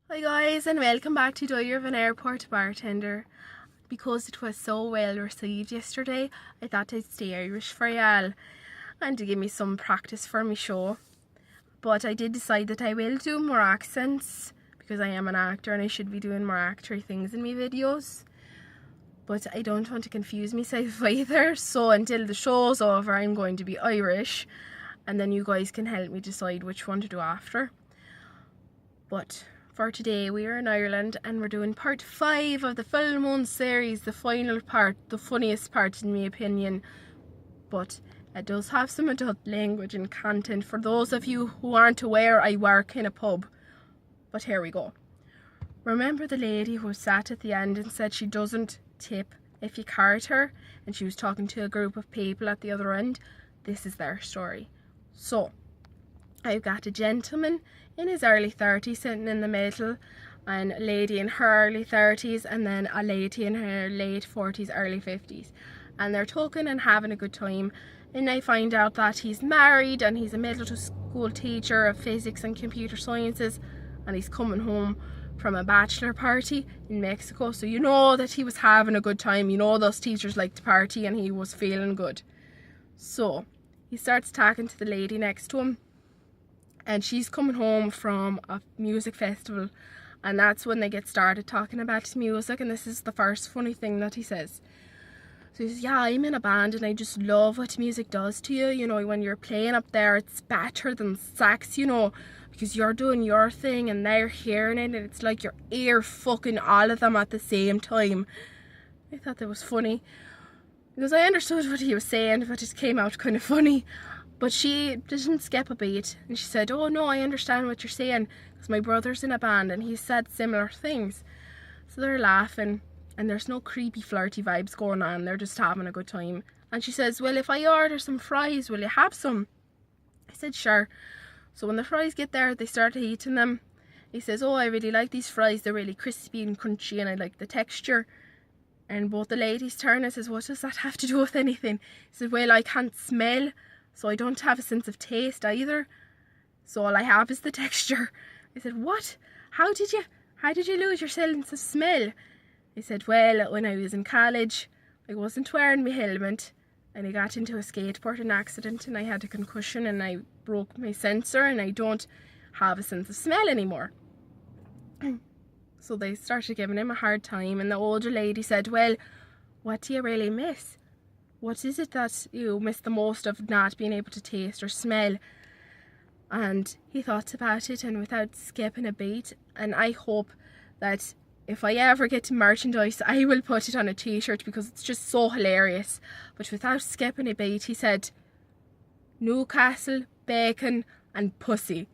Hi guys, and welcome back to Diary of an Airport Bartender. Because it was so well received yesterday, I thought I'd stay Irish for y'all and to give me some practice for my show. But I did decide that I will do more accents because I am an actor and I should be doing more actory things in my videos. But I don't want to confuse myself either, so until the show's over I'm going to be Irish and then you guys can help me decide which one to do after. But for today we are in Ireland and we're doing part 5 of the full moon series, the final part, the funniest part in my opinion. But it does have some adult language and content. For those of you who aren't aware, I work in a pub. But here we go. Remember the lady who sat at the end and said she doesn't tip if you card her, and she was talking to a group of people at the other end? This is their story. So I've got a gentleman in his early 30s sitting in the middle, and a lady in her early 30s, and then a lady in her late 40s, early 50s. And they're talking and having a good time. And I find out that he's married and he's a middle school teacher of physics and computer sciences, and he's coming home from a bachelor party in Mexico. So you know that he was having a good time. You know those teachers like to party, and he was feeling good. So he starts talking to the lady next to him, and she's coming home from a music festival, and that's when they get started talking about music. And this is the first funny thing that he says. So he says, yeah, I'm in a band and I just love what music does to you. You know, when you're playing up there, it's better than sex, you know, because you're doing your thing and they're hearing it, and it's like your ear fucking all of them at the same time. I thought that was funny because I understood what he was saying, but it came out kind of funny. But she didn't skip a beat, and she said, oh no, I understand what you're saying, because my brother's in a band and he said similar things. So they're laughing, and there's no creepy flirty vibes going on, they're just having a good time. And she says, well, if I order some fries, will you have some? I said, sure. So when the fries get there, they start eating them. He says, oh, I really like these fries, they're really crispy and crunchy and I like the texture. And both the ladies turn and says, what does that have to do with anything? He said, well, I can't smell, so I don't have a sense of taste either. So all I have is the texture. I said, what? How did you lose your sense of smell? I said, well, when I was in college, I wasn't wearing my helmet and I got into a skateboarding accident and I had a concussion and I broke my sensor and I don't have a sense of smell anymore. So they started giving him a hard time, and the older lady said, well, what do you really miss? What is it that you miss the most of not being able to taste or smell? And he thought about it, and without skipping a beat, and I hope that if I ever get to merchandise, I will put it on a t-shirt because it's just so hilarious. But without skipping a beat, he said, Newcastle, bacon and pussy.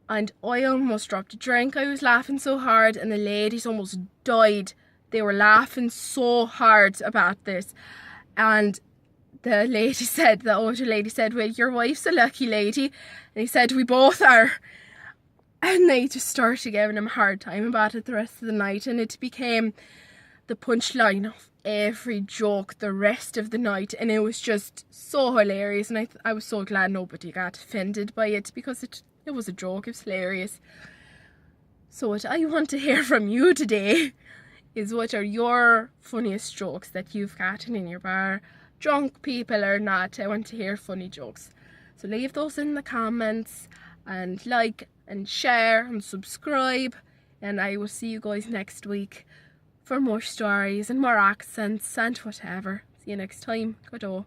And I almost dropped a drink. I was laughing so hard, and the ladies almost died. They were laughing so hard about this. And the older lady said, well, your wife's a lucky lady. And he said, we both are. And they just started giving him a hard time about it the rest of the night, and it became the punchline of every joke the rest of the night, and it was just so hilarious. And I was so glad nobody got offended by it, because it was a joke, it was hilarious. So what I want to hear from you today is, what are your funniest jokes that you've gotten in your bar? Drunk people or not, I want to hear funny jokes. So leave those in the comments, and like and share and subscribe, and I will see you guys next week for more stories and more accents and whatever. See you next time. Good-o.